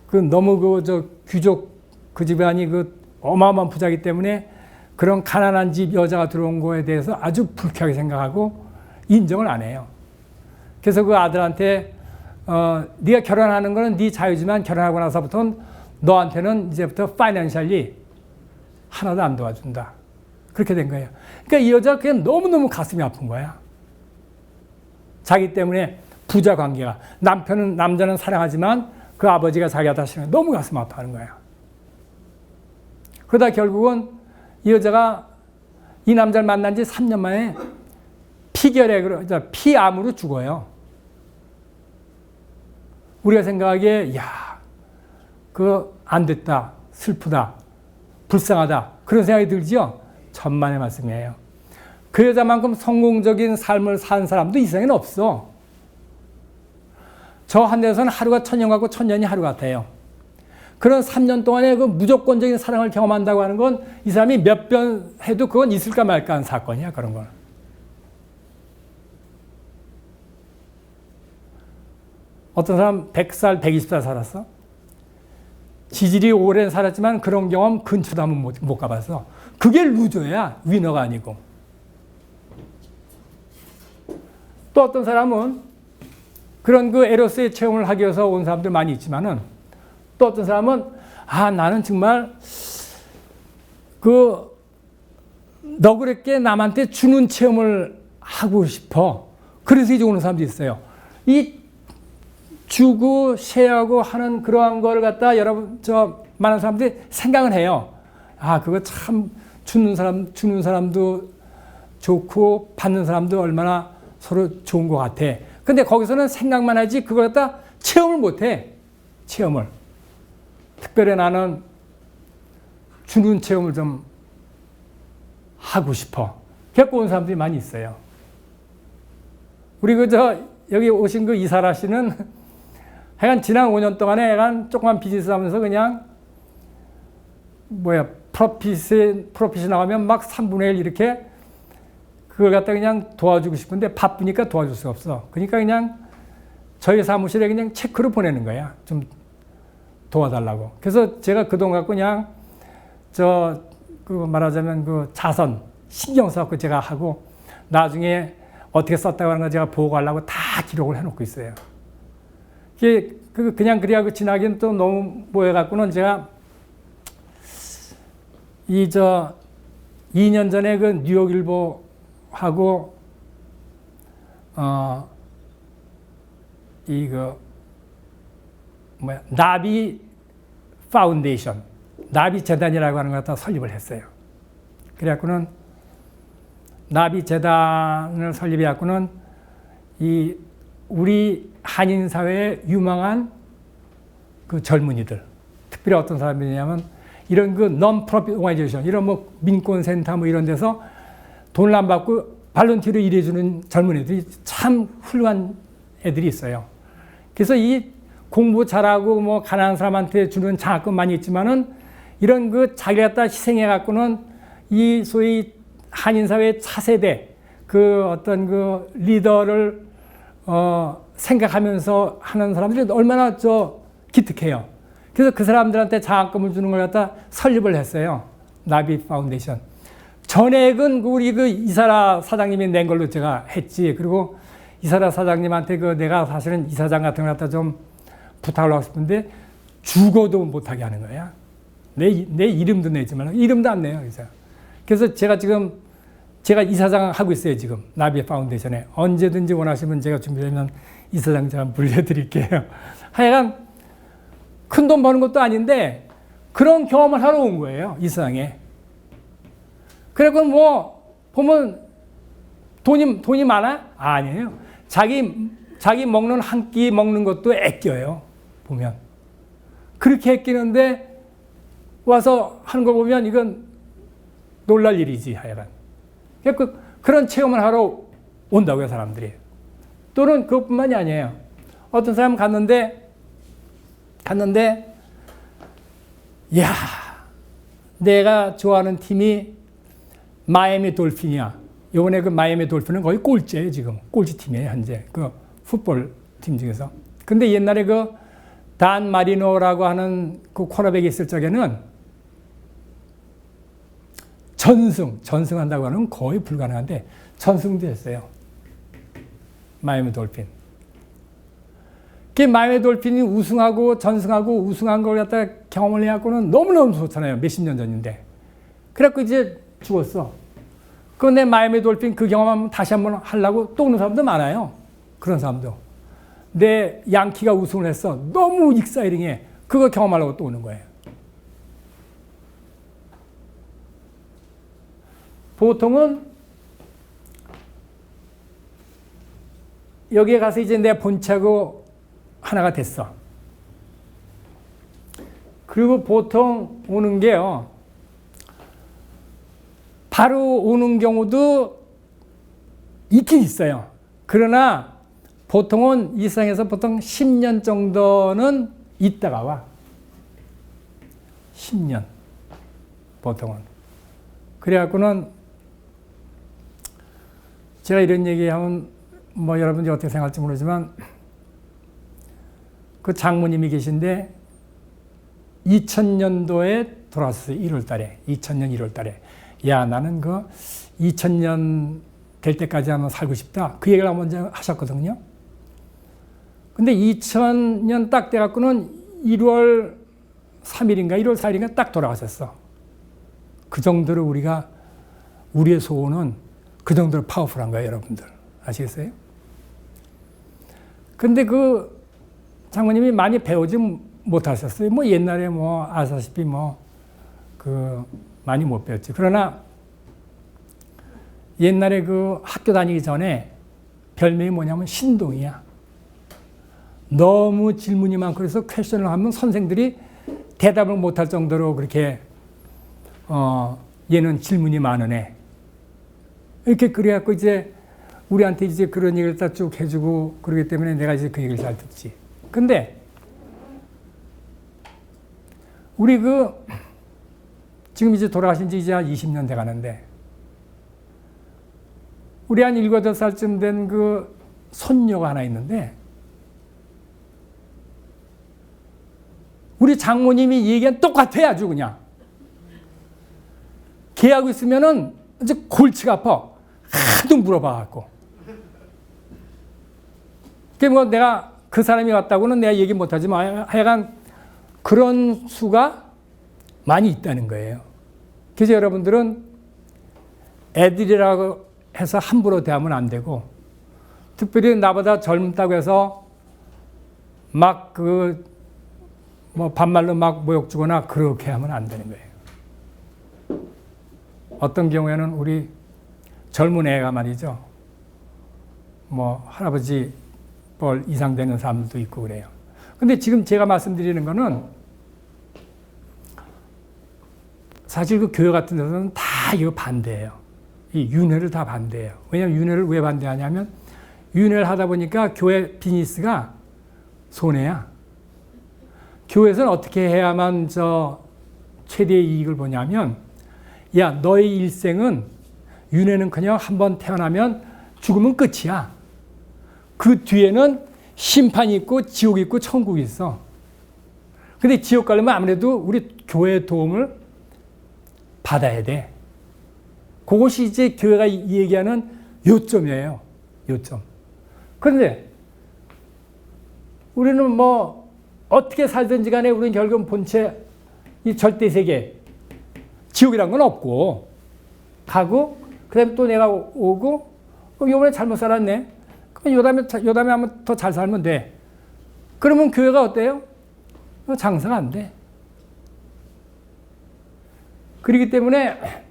그 너무 귀족 그 집안이 그 어마어마한 부자이기 때문에 그런 가난한 집 여자가 들어온 거에 대해서 아주 불쾌하게 생각하고 인정을 안 해요. 그래서 그 아들한테 네가 결혼하는 거는 네 자유지만 결혼하고 나서부터는 너한테는 이제부터 파이낸셜리 하나도 안 도와준다. 그렇게 된 거예요. 그러니까 이 여자가 그냥 너무너무 가슴이 아픈 거야. 자기 때문에 부자 관계가 남자는 사랑하지만 그 아버지가 자기가 다 싫어요. 너무 가슴 아파하는 거야. 그러다 결국은 이 여자가 이 남자를 만난 지 3년 만에 피암으로 죽어요. 우리가 생각하기에 그거 안 됐다, 슬프다, 불쌍하다 그런 생각이 들죠? 천만의 말씀이에요. 그 여자만큼 성공적인 삶을 산 사람도 이 세상에는 없어. 저 하늘에서는 하루가 천년 같고 천년이 하루 같아요. 그런 3년 동안에 그 무조건적인 사랑을 경험한다고 하는 건 이 사람이 몇 번 해도 그건 있을까 말까 하는 사건이야, 그런 건. 어떤 사람 100살, 120살 살았어. 지질이 오래 살았지만 그런 경험 근처도 한번 못 가봤어. 그게 루저야, 위너가 아니고. 또 어떤 사람은 그런 그 에로스의 체험을 하기 위해서 온 사람들 많이 있지만은 또 어떤 사람은 나는 정말 그 너그럽게 남한테 주는 체험을 하고 싶어. 그래서 이제 오는 사람도 있어요. 이 주고 쉐어하고 하는 그러한 걸 갖다 여러분 많은 사람들이 생각을 해요. 그거 참 주는 사람도 좋고 받는 사람도 얼마나 서로 좋은 것 같아. 근데 거기서는 생각만 하지 그걸 갖다 체험을 못 해. 체험을. 특별히 나는 주는 체험을 좀 하고 싶어. 겪고 온 사람들이 많이 있어요. 우리 여기 오신 그 이사라 씨는 하여간 지난 5년 동안에 약간 조그만 비즈니스 하면서 그냥 프로핏이 나가면 막 3분의 1 이렇게 그걸 갖다 그냥 도와주고 싶은데 바쁘니까 도와줄 수가 없어. 그러니까 그냥 저희 사무실에 그냥 체크로 보내는 거야. 좀 도와달라고. 그래서 제가 그동안 갖고 그냥 말하자면 그 자선 신경 써갖고 제가 하고 나중에 어떻게 썼다고 하는 거 제가 보고하려고 다 기록을 해놓고 있어요. 그냥 그래야 지나기는 또 너무 뭐해갖고는 제가 2년 전에 그 뉴욕일보하고 나비 파운데이션, 나비 재단이라고 하는 걸 갖다 설립을 했어요. 그래갖고는 나비 재단을 설립해갖고는 우리 한인 사회의 유망한 그 젊은이들, 특별히 어떤 사람이냐면 이런 그 non-profit organization, 이런 민권센터 이런 데서 돈을 안 받고 발런티어로 일해주는 젊은이들이 참 훌륭한 애들이 있어요. 그래서 이 공부 잘하고 가난한 사람한테 주는 장학금 많이 있지만은 이런 그 자기 갖다 희생해 갖고는 이 소위 한인 사회의 차세대 그 어떤 그 리더를 생각하면서 하는 사람들이 얼마나 기특해요. 그래서 그 사람들한테 장학금을 주는 걸 갖다 설립을 했어요. 나비 파운데이션. 전액은 우리 그 이사라 사장님이 낸 걸로 제가 했지. 그리고 이사라 사장님한테 내가 사실은 이사장 같은 걸 갖다 좀 부탁을 하고 싶은데 죽어도 못하게 하는 거야. 내 이름도 내지만 이름도 안 내요. 그래서 제가 이사장 하고 있어요. 지금 나비 파운데이션에. 언제든지 원하시면 제가 준비되면 이사장 제가 물려드릴게요. 하여간 큰 돈 버는 것도 아닌데 그런 경험을 하러 온 거예요. 이 세상에. 그리고 보면 돈이 많아? 아니에요. 자기 먹는 한 끼 먹는 것도 아껴요. 보면. 그렇게 아끼는데 와서 하는 걸 보면 이건 놀랄 일이지, 하여간. 그런 체험을 하러 온다고요, 사람들이. 또는 그것뿐만이 아니에요. 어떤 사람 갔는데 야, 내가 좋아하는 팀이 마이애미 돌핀이야. 이번에 그 마이애미 돌핀은 거의 꼴찌예요, 지금. 꼴찌 팀이에요, 현재. 그 풋볼 팀 중에서. 근데 옛날에 그 단 마리노라고 하는 그 쿼터백이 있을 적에는 전승한다고 하는 거의 불가능한데 전승도 했어요. 마이애미 돌핀. 그 마이애미 돌핀이 우승하고 전승하고 우승한 걸 갖다가 경험을 해갖고는 너무너무 좋잖아요. 몇십 년 전인데. 그래갖고 이제 죽었어. 그런데 마이애미 돌핀 그 경험하면 다시 한번 하려고 또 오는 사람도 많아요. 그런 사람도. 내 양키가 우승을 했어. 너무 익사이링해. 그거 경험하려고 또 오는 거예요. 보통은 여기에 가서 이제 내 본체하고 하나가 됐어. 그리고 보통 오는 게요. 바로 오는 경우도 있긴 있어요. 그러나 보통은 이 세상에서 보통 10년 정도는 있다가 와. 10년. 보통은. 그래갖고는 제가 이런 얘기하면 뭐 여러분들이 어떻게 생각할지 모르지만 그 장모님이 계신데 2000년도에 돌아왔어요. 1월 달에. 2000년 1월 달에. 야, 나는 그 2000년 될 때까지 한번 살고 싶다. 그 얘기를 먼저 하셨거든요. 근데 2000년 딱 돼갖고는 1월 3일인가 1월 4일인가 딱 돌아가셨어. 그 정도로 우리의 소원은 그 정도로 파워풀한 거예요, 여러분들. 아시겠어요? 근데 그 장모님이 많이 배우지 못하셨어요. 뭐 옛날에 뭐 아시다시피 많이 못 배웠지. 그러나 옛날에 그 학교 다니기 전에 별명이 뭐냐면 신동이야. 너무 질문이 많고 그래서 퀘스천을 하면 선생들이 대답을 못할 정도로 그렇게 얘는 질문이 많은 애. 이렇게 그래갖고 이제 우리한테 이제 그런 얘기를 다 쭉 해주고 그러기 때문에 내가 이제 그 얘기를 잘 듣지. 근데 우리 지금 이제 돌아가신 지 이제 한 20년 돼 가는데 우리 한 7, 8살쯤 된 그 손녀가 하나 있는데 우리 장모님이 얘기한 똑같아 아주 그냥. 걔하고 있으면은 이제 골치가 아파. 하도 물어봐갖고. 그게 뭐 내가 그 사람이 왔다고는 내가 얘기 못하지만 하여간 그런 수가 많이 있다는 거예요. 그래서 여러분들은 애들이라고 해서 함부로 대하면 안 되고 특별히 나보다 젊다고 해서 막 반말로 막 모욕 주거나 그렇게 하면 안 되는 거예요. 어떤 경우에는 우리 젊은 애가 말이죠. 할아버지 뻘 이상 되는 사람들도 있고 그래요. 근데 지금 제가 말씀드리는 거는 사실 그 교회 같은 데서는 다 이거 반대예요. 이 윤회를 다 반대해요. 왜냐하면 윤회를 왜 반대하냐면 윤회를 하다 보니까 교회 비즈니스가 손해야. 교회에서는 어떻게 해야만 최대의 이익을 보냐면 야, 너의 일생은 윤회는 그냥 한번 태어나면 죽으면 끝이야. 그 뒤에는 심판이 있고 지옥이 있고 천국이 있어. 근데 지옥 가려면 아무래도 우리 교회의 도움을 받아야 돼. 그것이 이제 교회가 얘기하는 요점이에요. 요점. 그런데 우리는 어떻게 살든지 간에 우리는 결국은 본체 이 절대세계 지옥이란 건 없고 가고 그 다음에 또 내가 오고 요번에 잘못 살았네. 요다음에 한번 더 잘 살면 돼. 그러면 교회가 어때요? 장사가 안 돼. 그렇기 때문에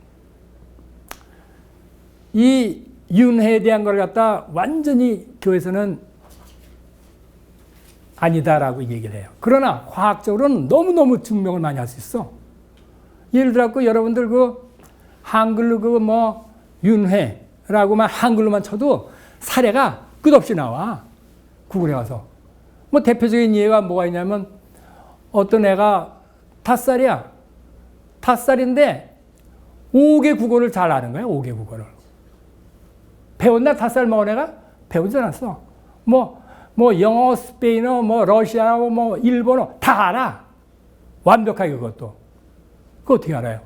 이 윤회에 대한 걸 갖다 완전히 교회에서는 아니다라고 얘기를 해요. 그러나 과학적으로는 너무너무 증명을 많이 할 수 있어. 예를 들어 여러분들 한글로 윤회라고만 한글로만 쳐도 사례가 끝없이 나와. 구글에 가서. 대표적인 예가 뭐가 있냐면 어떤 애가 5살이야. 5살인데 5개 국어를 잘 아는 거야. 5개 국어를. 배웠나? 5살 먹은 애가? 배우지 않았어. 뭐 영어, 스페인어, 뭐 러시아어, 뭐 일본어 다 알아. 완벽하게 그것도. 그거 어떻게 알아요?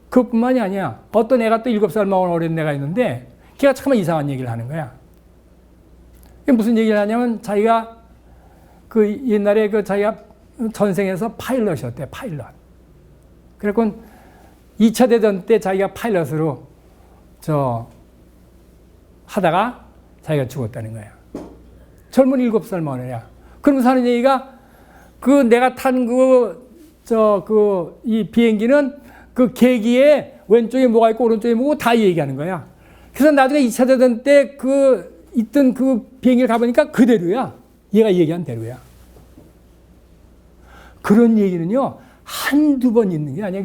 그것뿐만이 아니야. 어떤 애가 또 7살 먹은 어린 애가 있는데 걔가 참 이상한 얘기를 하는 거야. 무슨 얘기를 하냐면 자기가 그 옛날에 그 자기가 전생에서 파일럿이었대. 파일럿. 그래갖고 2차 대전 때 자기가 파일럿으로 하다가 자기가 죽었다는 거야. 젊은 7살 먹은 애야. 그러면서 하는 얘기가 그 내가 탄 이 비행기는 그 계기에 왼쪽에 뭐가 있고 오른쪽에 뭐고 다 얘기하는 거야. 그래서 나중에 2차 대전 때 있던 그 비행기를 가보니까 그대로야. 얘가 얘기한 대로야. 그런 얘기는요, 한두 번 있는 게 아니야.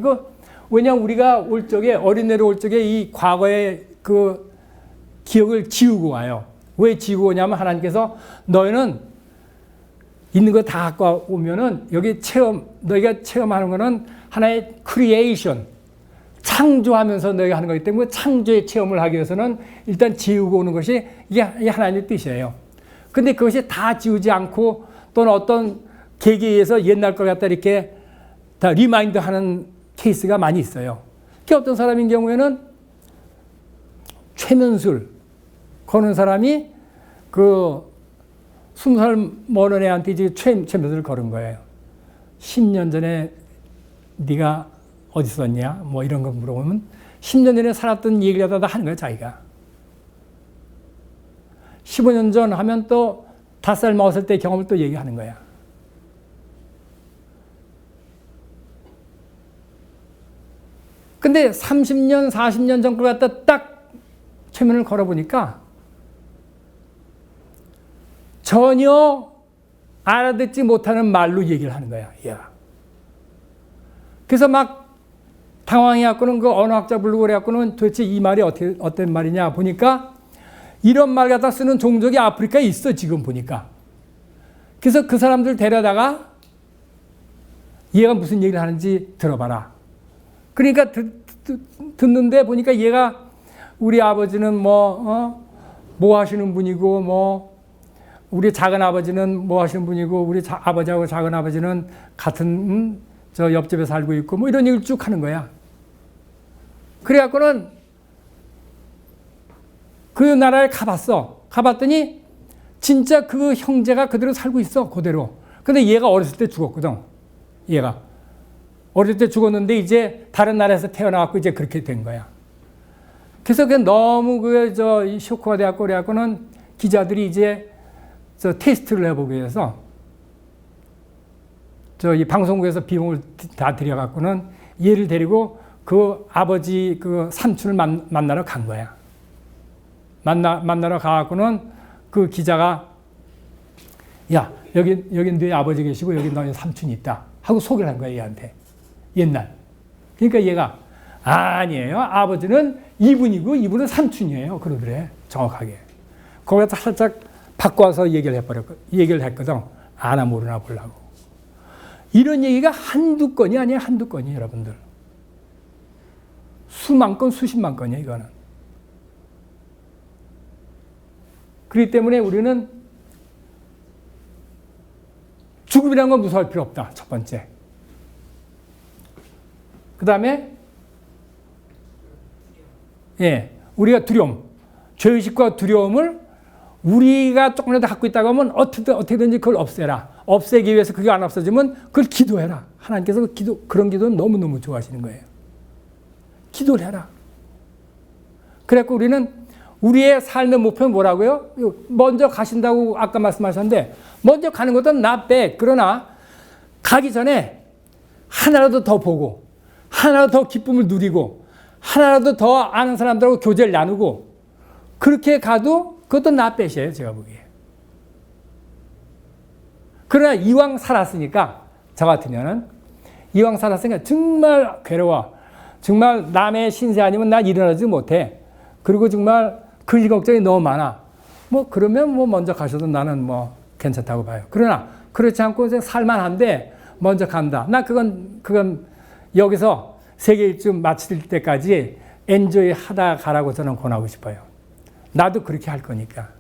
왜냐면 우리가 올 적에, 어린애로 올 적에 이 과거의 그 기억을 지우고 와요. 왜 지우고 오냐면 하나님께서 너희는 있는 거 다 갖고 오면은 여기 너희가 체험하는 거는 하나의 크리에이션, 창조하면서 너희가 하는 거기 때문에 창조의 체험을 하기 위해서는 일단 지우고 오는 것이 이게 하나님의 뜻이에요. 근데 그것이 다 지우지 않고 또는 어떤 계기에 의해서 옛날 걸 갖다 이렇게 다 리마인드 하는 케이스가 많이 있어요. 어떤 사람인 경우에는 최면술 거는 사람이 20살 먹은 애한테 이제 최면술을 걸은 거예요. 10년 전에 네가 어디 있었냐? 뭐 이런 거 물어보면 10년 전에 살았던 얘기를 다 하는 거야, 자기가. 15년 전 하면 또 5살 먹었을 때 경험을 또 얘기하는 거야. 근데 30년, 40년 전 걸 갖다 딱 최면을 걸어보니까 전혀 알아듣지 못하는 말로 얘기를 하는 거야. 야. 그래서 막 당황해갖고는 그 언어학자 부르고 그래갖고는 도대체 이 말이 어떤 말이냐 보니까 이런 말 갖다 쓰는 종족이 아프리카에 있어, 지금 보니까. 그래서 그 사람들 데려다가 얘가 무슨 얘기를 하는지 들어봐라. 그러니까 듣는데 보니까 얘가 우리 아버지는 뭐 하시는 분이고 우리 작은 아버지는 뭐 하시는 분이고 우리 아버지하고 작은 아버지는 같은 저 옆집에 살고 있고 뭐 이런 얘기를 쭉 하는 거야. 그래갖고는 그 나라에 가봤어. 가봤더니 진짜 그 형제가 그대로 살고 있어, 그대로. 근데 얘가 어렸을 때 죽었거든. 얘가 어릴 때 죽었는데 이제 다른 나라에서 태어나갖고 이제 그렇게 된 거야. 그래서 너무 쇼크가 돼갖고 그래갖고는 기자들이 이제 테스트를 해보기 위해서 이 방송국에서 비용을 다 들여갖고는 얘를 데리고 그 아버지 그 삼촌을 만나러 간 거야. 만나러 가갖고는 그 기자가 야, 여기 네 아버지 계시고 여기 너희 삼촌이 있다 하고 소개를 한 거야, 얘한테. 옛날. 그러니까 얘가 아니에요. 아버지는 이분이고 이분은 삼촌이에요. 그러더래. 정확하게. 거기다 살짝 바꿔서 얘기를 했거든. 아나 모르나 보려고. 이런 얘기가 한두 건이 아니에요. 한두 건이 여러분들. 수만 건, 수십만 건이에요, 이거는. 그렇기 때문에 우리는 죽음이라는 건 무서워할 필요 없다. 첫 번째. 그 다음에 우리가 두려움. 죄의식과 두려움을 우리가 조금이라도 갖고 있다고 하면 어떻게든지 그걸 없애라. 없애기 위해서 그게 안 없어지면 그걸 기도해라. 하나님께서 그런 기도는 너무너무 좋아하시는 거예요. 기도를 해라. 그래서 우리는 우리의 삶의 목표는 뭐라고요? 먼저 가신다고 아까 말씀하셨는데 먼저 가는 것은 not bad. 그러나 가기 전에 하나라도 더 보고 하나라도 더 기쁨을 누리고 하나라도 더 아는 사람들하고 교제를 나누고 그렇게 가도 그것도 not bad이에요. 제가 보기에. 그러나 이왕 살았으니까 저 같으면은 이왕 살았으니까 정말 괴로워. 정말 남의 신세 아니면 난 일어나지 못해. 그리고 정말 그 일 걱정이 너무 많아. 그러면 먼저 가셔도 나는 괜찮다고 봐요. 그러나 그렇지 않고 이제 살만한데 먼저 간다. 나 그건 여기서 세계 일주 마칠 때까지 엔조이 하다 가라고 저는 권하고 싶어요. 나도 그렇게 할 거니까.